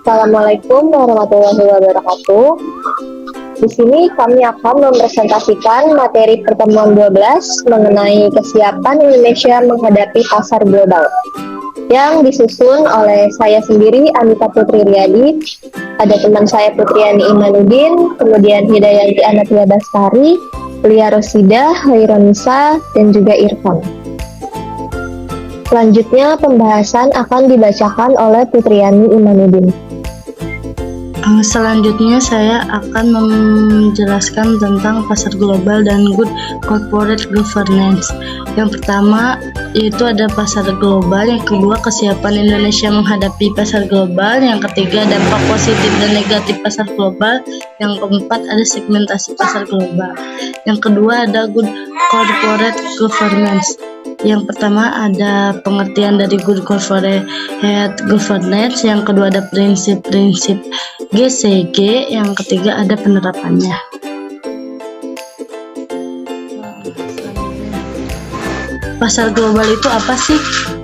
Assalamualaikum warahmatullahi wabarakatuh. Di sini kami akan mempresentasikan materi pertemuan 12 mengenai kesiapan Indonesia menghadapi pasar global yang disusun oleh saya sendiri, Anita Putri Riyadi, ada teman saya Putriani Imanuddin, kemudian Hidayanti Anatia Bastari, Lia Rosida, Haironisa, dan juga Irfan. Selanjutnya pembahasan akan dibacakan oleh Putriani Imanuddin. Selanjutnya saya akan menjelaskan tentang pasar global dan good corporate governance. Yang pertama yaitu ada pasar global, yang kedua kesiapan Indonesia menghadapi pasar global, yang ketiga dampak positif dan negatif pasar global, yang keempat ada segmentasi pasar global, yang kedua ada good corporate governance. Yang pertama ada pengertian dari good corporate governance, yang kedua ada prinsip-prinsip GCG, yang ketiga ada penerapannya. Pasar global itu apa sih?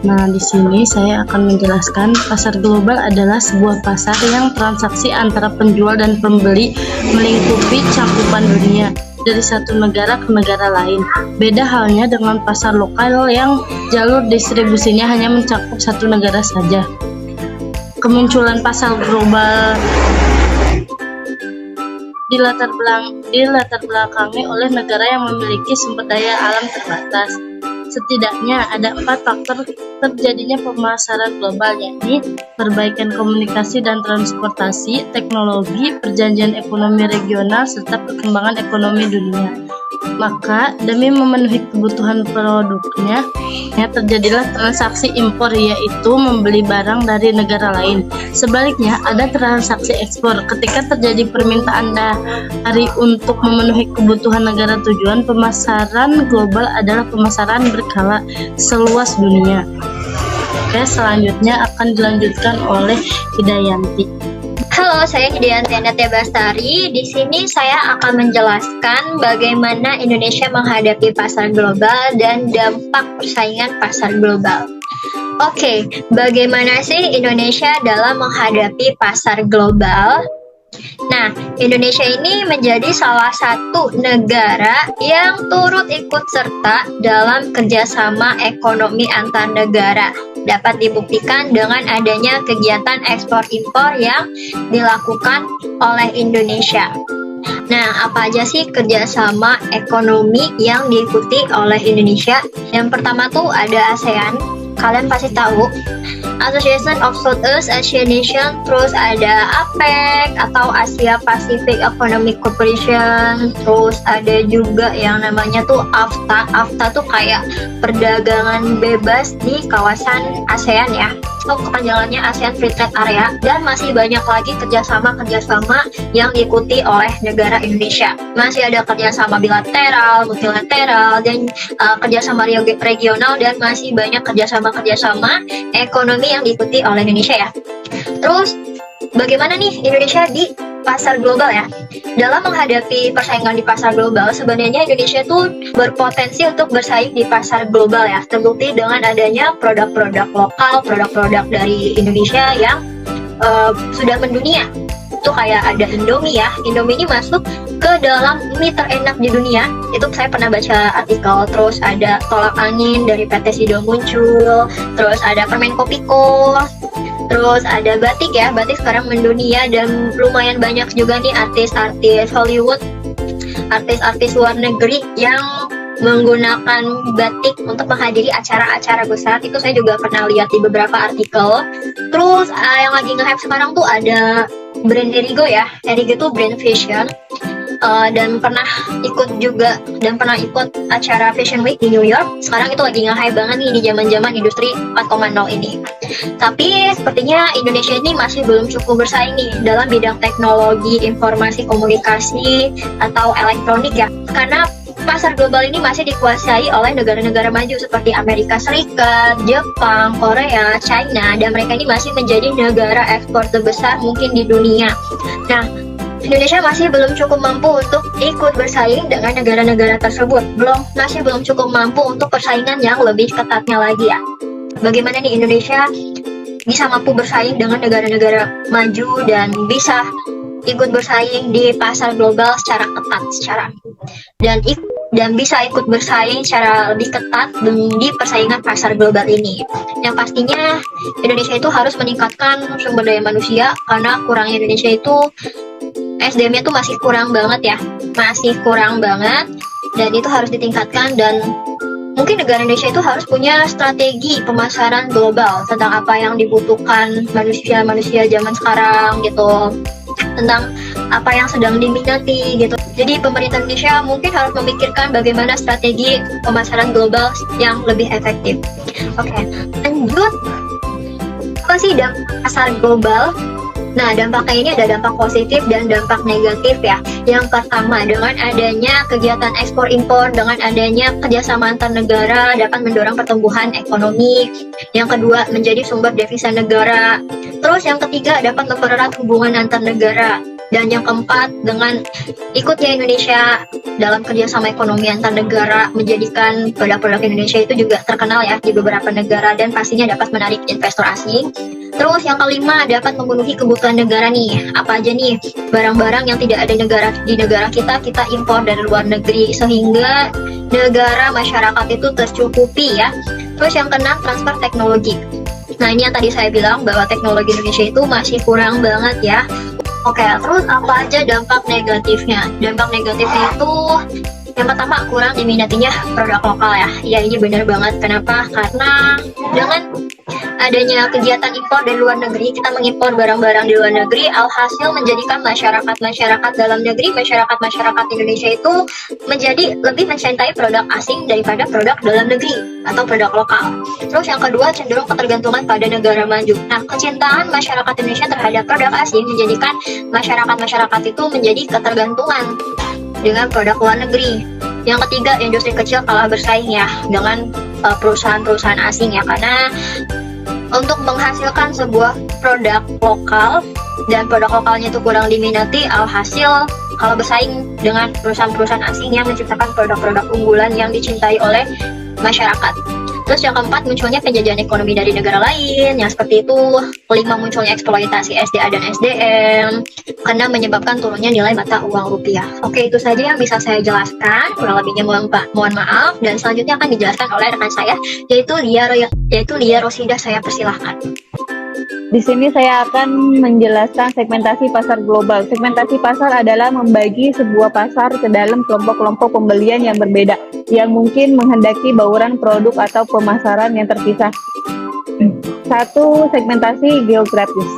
Nah, di sini saya akan menjelaskan pasar global adalah sebuah pasar yang transaksi antara penjual dan pembeli melingkupi cakupan dunia dari satu negara ke negara lain. Beda halnya dengan pasar lokal yang jalur distribusinya hanya mencakup satu negara saja. Kemunculan pasar global dilatar belakangi oleh negara yang memiliki sumber daya alam terbatas. Setidaknya ada 4 faktor terjadinya pemasaran global, yakni perbaikan komunikasi dan transportasi, teknologi, perjanjian ekonomi regional, serta perkembangan ekonomi dunia. Maka demi memenuhi kebutuhan produknya, terjadilah transaksi impor, yaitu membeli barang dari negara lain. Sebaliknya ada transaksi ekspor. Ketika terjadi permintaan dari untuk memenuhi kebutuhan negara tujuan, pemasaran global adalah pemasaran berskala seluas dunia. Oke, selanjutnya akan dilanjutkan oleh Hidayanti. Halo, saya Hidayanti Anatia Bastari. Di sini saya akan menjelaskan bagaimana Indonesia menghadapi pasar global dan dampak persaingan pasar global. Oke, bagaimana sih Indonesia dalam menghadapi pasar global? Nah, Indonesia ini menjadi salah satu negara yang turut ikut serta dalam kerjasama ekonomi antar negara. Dapat dibuktikan dengan adanya kegiatan ekspor-impor yang dilakukan oleh Indonesia. Nah, apa aja sih kerjasama ekonomi yang diikuti oleh Indonesia? Yang pertama tuh ada ASEAN. Kalian pasti tahu, Association of Southeast Asian Nation, terus ada APEC atau Asia Pacific Economic Cooperation, terus ada juga yang namanya tuh AFTA. AFTA tuh kayak perdagangan bebas di kawasan ASEAN ya. So, kepanjangannya ASEAN Free Trade Area, dan masih banyak lagi kerjasama yang diikuti oleh negara Indonesia. Masih ada kerjasama bilateral, multilateral, dan kerjasama regional, dan masih banyak kerjasama ekonomi yang diikuti oleh Indonesia ya. Terus, bagaimana nih Indonesia di pasar global ya? Dalam menghadapi persaingan di pasar global, sebenarnya Indonesia tuh berpotensi untuk bersaing di pasar global ya. Terbukti dengan adanya produk-produk lokal, produk-produk dari Indonesia yang sudah mendunia. Itu kayak ada Indomie ya. Indomie ini masuk ke dalam mie terenak di dunia. Itu saya pernah baca artikel. Terus ada tolak angin dari PT Sido muncul. Terus ada permen Kopiko. Terus ada batik ya, batik sekarang mendunia, dan lumayan banyak juga nih artis-artis Hollywood, artis-artis luar negeri yang menggunakan batik untuk menghadiri acara-acara besar. Itu saya juga pernah lihat di beberapa artikel. Terus yang lagi nge-hype sekarang tuh ada brand Erigo ya. Erigo tuh brand fashion. Dan pernah ikut acara Fashion Week di New York. Sekarang itu lagi nge-hype banget nih di zaman-zaman industri 4.0 ini. Tapi sepertinya Indonesia ini masih belum cukup bersaing nih dalam bidang teknologi, informasi, komunikasi, atau elektronik ya. Karena pasar global ini masih dikuasai oleh negara-negara maju seperti Amerika Serikat, Jepang, Korea, China, dan mereka ini masih menjadi negara ekspor terbesar mungkin di dunia. Nah, Indonesia masih belum cukup mampu untuk ikut bersaing dengan negara-negara tersebut. Masih belum cukup mampu untuk persaingan yang lebih ketatnya lagi ya. Bagaimana nih Indonesia bisa mampu bersaing dengan negara-negara maju dan bisa ikut bersaing di pasar global secara ketat dan bisa ikut bersaing secara lebih ketat di persaingan pasar global ini. Yang pastinya Indonesia itu harus meningkatkan sumber daya manusia karena kurangnya Indonesia itu SDM-nya tuh masih kurang banget ya, masih kurang banget, dan itu harus ditingkatkan. Dan mungkin negara Indonesia itu harus punya strategi pemasaran global tentang apa yang dibutuhkan manusia zaman sekarang gitu, tentang apa yang sedang diminati gitu. Jadi pemerintah Indonesia mungkin harus memikirkan bagaimana strategi pemasaran global yang lebih efektif. Oke, lanjut. Apa sih dampak pasar global? Nah, dampaknya ini ada dampak positif dan dampak negatif ya. Yang pertama, dengan adanya kegiatan ekspor-impor, dengan adanya kerjasama antar negara dapat mendorong pertumbuhan ekonomi. Yang kedua, menjadi sumber devisa negara. Terus yang ketiga, dapat mempererat hubungan antar negara. Dan yang keempat, dengan ikutnya Indonesia dalam kerjasama ekonomi antar negara, menjadikan produk-produk Indonesia itu juga terkenal ya di beberapa negara dan pastinya dapat menarik investor asing. Terus yang kelima, dapat memenuhi kebutuhan negara nih. Apa aja nih barang-barang yang tidak ada di negara kita impor dari luar negeri sehingga negara masyarakat itu tercukupi ya. Terus yang keenam, transfer teknologi. Nah, ini yang tadi saya bilang bahwa teknologi Indonesia itu masih kurang banget ya. Oke, terus apa aja dampak negatifnya? Dampak negatifnya itu yang pertama, kurang diminatinya produk lokal ya. Ya, ini benar banget. Kenapa? Karena dengan adanya kegiatan impor dari luar negeri, kita mengimpor barang-barang di luar negeri, alhasil menjadikan masyarakat dalam negeri, masyarakat Indonesia itu menjadi lebih mencintai produk asing daripada produk dalam negeri atau produk lokal. Terus yang kedua, cenderung ketergantungan pada negara maju. Nah, kecintaan masyarakat Indonesia terhadap produk asing menjadikan masyarakat itu menjadi ketergantungan dengan produk luar negeri. Yang ketiga, industri kecil kalah bersaing ya dengan perusahaan-perusahaan asing ya, karena untuk menghasilkan sebuah produk lokal dan produk lokalnya itu kurang diminati, alhasil kalau bersaing dengan perusahaan-perusahaan asing yang menciptakan produk-produk unggulan yang dicintai oleh masyarakat. Terus yang keempat, munculnya penjajahan ekonomi dari negara lain yang seperti itu. Kelima, munculnya eksploitasi SDA dan SDM karena menyebabkan turunnya nilai mata uang rupiah. Oke, itu saja yang bisa saya jelaskan. Kurang lebihnya mohon maaf, dan selanjutnya akan dijelaskan oleh rekan saya yaitu Lia Rosida. Saya persilahkan. Di sini saya akan menjelaskan segmentasi pasar global. Segmentasi pasar adalah membagi sebuah pasar ke dalam kelompok-kelompok pembelian yang berbeda, yang mungkin menghendaki bauran produk atau pemasaran yang terpisah. 1. Segmentasi geografis.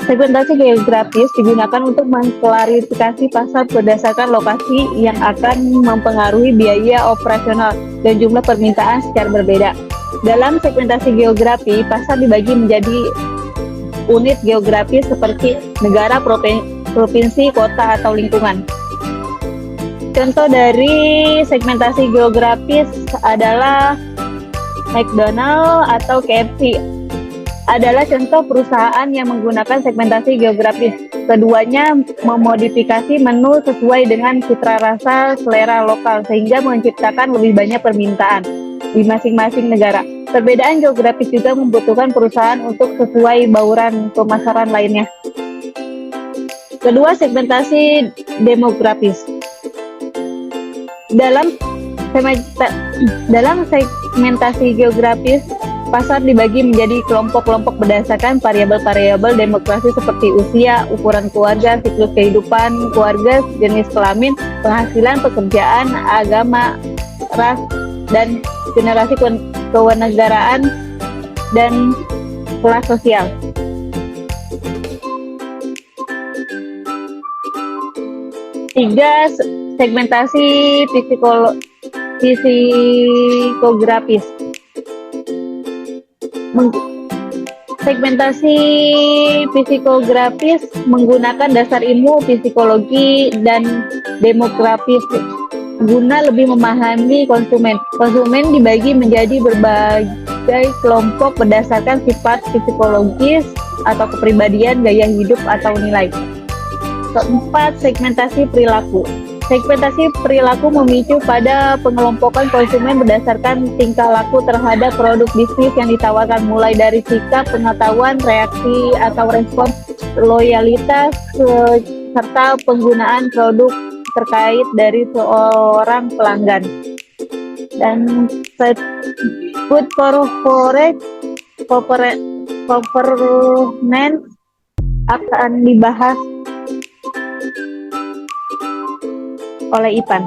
Segmentasi geografis digunakan untuk mengklarifikasi pasar berdasarkan lokasi yang akan mempengaruhi biaya operasional dan jumlah permintaan secara berbeda. Dalam segmentasi geografi, pasar dibagi menjadi unit geografis seperti negara, provinsi, kota, atau lingkungan. Contoh dari segmentasi geografis adalah McDonald atau KFC. Adalah contoh perusahaan yang menggunakan segmentasi geografis. Keduanya memodifikasi menu sesuai dengan citra rasa selera lokal sehingga menciptakan lebih banyak permintaan di masing-masing negara. Perbedaan geografis juga membutuhkan perusahaan untuk sesuai bauran pemasaran lainnya. Kedua, segmentasi demografis. Dalam segmentasi geografis, pasar dibagi menjadi kelompok-kelompok berdasarkan variabel-variabel demografi seperti usia, ukuran keluarga, siklus kehidupan keluarga, jenis kelamin, penghasilan, pekerjaan, agama, ras, dan generasi kewarganegaraan dan kelas sosial. Tiga, segmentasi psikografis. Segmentasi psikografis menggunakan dasar ilmu psikologi dan demografis guna lebih memahami konsumen. Konsumen dibagi menjadi berbagai kelompok berdasarkan sifat psikologis atau kepribadian, gaya hidup, atau nilai. Keempat, segmentasi perilaku. Segmentasi perilaku memicu pada pengelompokan konsumen berdasarkan tingkah laku terhadap produk bisnis yang ditawarkan, mulai dari sikap, pengetahuan, reaksi atau respons, loyalitas, serta penggunaan produk terkait dari seorang pelanggan. Dan good governance akan dibahas oleh Ipan.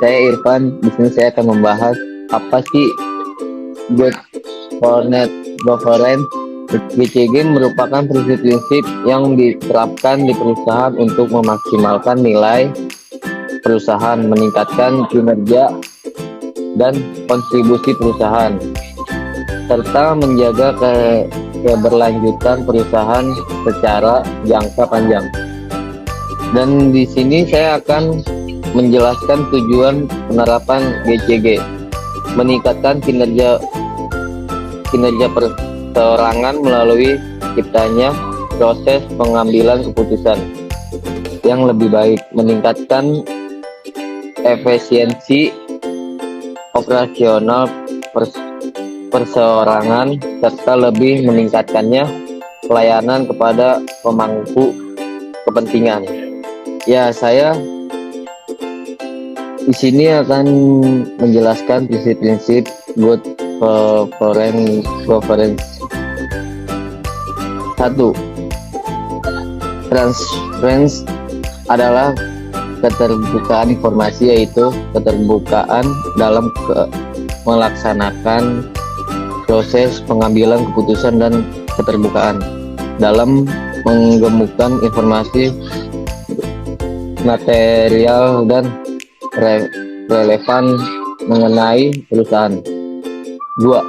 Saya Irfan, di sini saya akan membahas apa sih good governance. GCG merupakan prinsip-prinsip yang diterapkan di perusahaan untuk memaksimalkan nilai perusahaan, meningkatkan kinerja dan kontribusi perusahaan, serta menjaga keberlanjutan perusahaan secara jangka panjang. Dan di sini saya akan menjelaskan tujuan penerapan GCG, meningkatkan kinerja perseorangan melalui ciptanya proses pengambilan keputusan yang lebih baik, meningkatkan efisiensi operasional perseorangan, serta lebih meningkatkannya pelayanan kepada pemangku kepentingan. Ya, saya di sini akan menjelaskan prinsip-prinsip good governance. 1. Transparency adalah keterbukaan informasi, yaitu keterbukaan dalam melaksanakan proses pengambilan keputusan dan keterbukaan dalam menggemukkan informasi material dan relevan mengenai perusahaan. 2.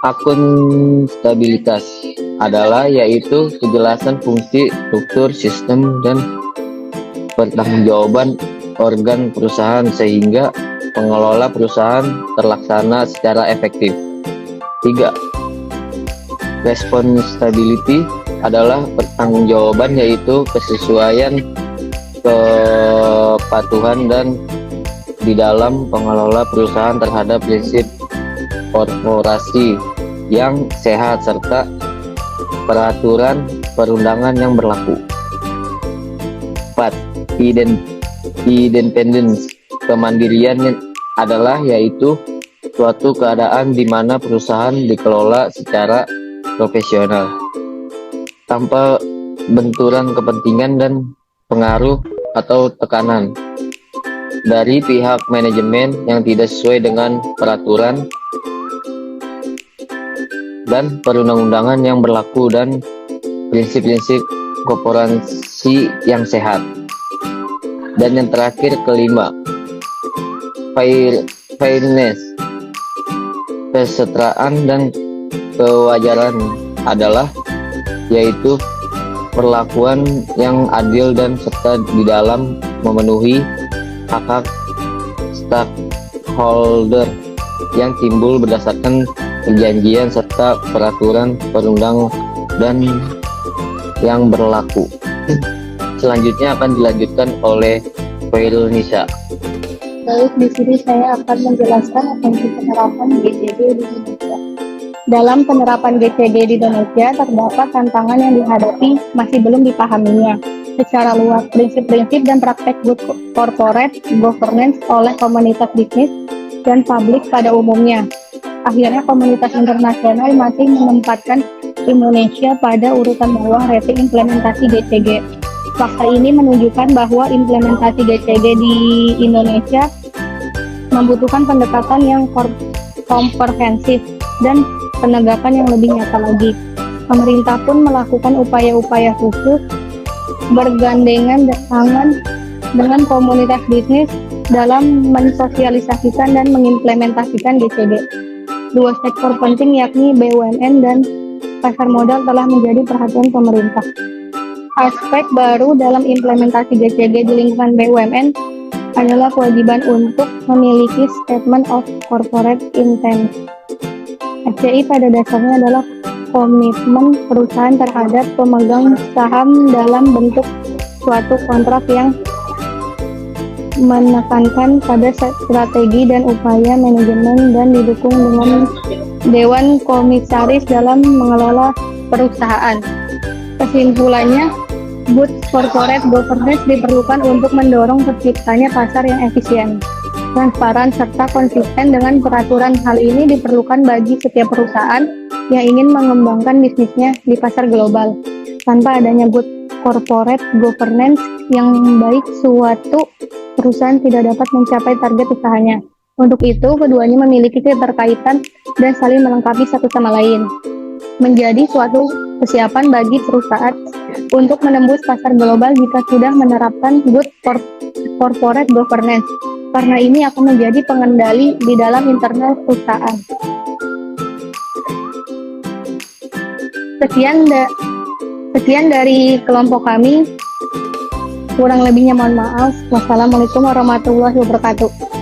Akuntabilitas adalah yaitu kejelasan fungsi, struktur, sistem, dan pertanggungjawaban organ perusahaan sehingga pengelola perusahaan terlaksana secara efektif. 3. Responsibility adalah pertanggungjawaban, yaitu kesesuaian, kepatuhan, dan di dalam pengelola perusahaan terhadap prinsip korporasi yang sehat serta peraturan perundangan yang berlaku. 4. Independence, kemandirian adalah yaitu suatu keadaan di mana perusahaan dikelola secara profesional tanpa benturan kepentingan dan pengaruh atau tekanan dari pihak manajemen yang tidak sesuai dengan peraturan dan perundang-undangan yang berlaku, dan prinsip-prinsip korporasi yang sehat. Dan yang terakhir, kelima, fairness, kesetaraan dan kewajaran adalah yaitu perlakuan yang adil dan serta di dalam memenuhi hak stakeholder yang timbul berdasarkan perjanjian serta peraturan perundang dan yang berlaku. Selanjutnya akan dilanjutkan oleh Nisa. Baik, di sini saya akan menjelaskan tentang penerapan GCG di Indonesia. Dalam penerapan GCG di Indonesia, terdapat tantangan yang dihadapi masih belum dipahaminya secara luas prinsip-prinsip dan praktek good corporate governance oleh komunitas bisnis dan publik pada umumnya. Akhirnya komunitas internasional masih menempatkan Indonesia pada urutan bawah rating implementasi GCG. Fakta ini menunjukkan bahwa implementasi GCG di Indonesia membutuhkan pendekatan yang komprehensif dan penegakan yang lebih nyata lagi. Pemerintah pun melakukan upaya-upaya khusus bergandengan tangan dengan komunitas bisnis dalam mensosialisasikan dan mengimplementasikan GCG. Dua sektor penting yakni BUMN dan pasar modal telah menjadi perhatian pemerintah. Aspek baru dalam implementasi GCG di lingkungan BUMN adalah kewajiban untuk memiliki Statement of Corporate Intent. SCI pada dasarnya adalah komitmen perusahaan terhadap pemegang saham dalam bentuk suatu kontrak yang menekankan pada strategi dan upaya manajemen dan didukung dengan Dewan Komisaris dalam mengelola perusahaan. Kesimpulannya, good corporate governance diperlukan untuk mendorong terciptanya pasar yang efisien, transparan, serta konsisten dengan peraturan. Hal ini diperlukan bagi setiap perusahaan yang ingin mengembangkan bisnisnya di pasar global. Tanpa adanya good corporate governance yang baik, suatu perusahaan tidak dapat mencapai target usahanya. Untuk itu, keduanya memiliki keterkaitan dan saling melengkapi satu sama lain, menjadi suatu kesiapan bagi perusahaan untuk menembus pasar global jika sudah menerapkan good corporate governance. Karena ini akan menjadi pengendali di dalam internal perusahaan. Sekian dari kelompok kami. Kurang lebihnya mohon maaf. Wassalamualaikum warahmatullahi wabarakatuh.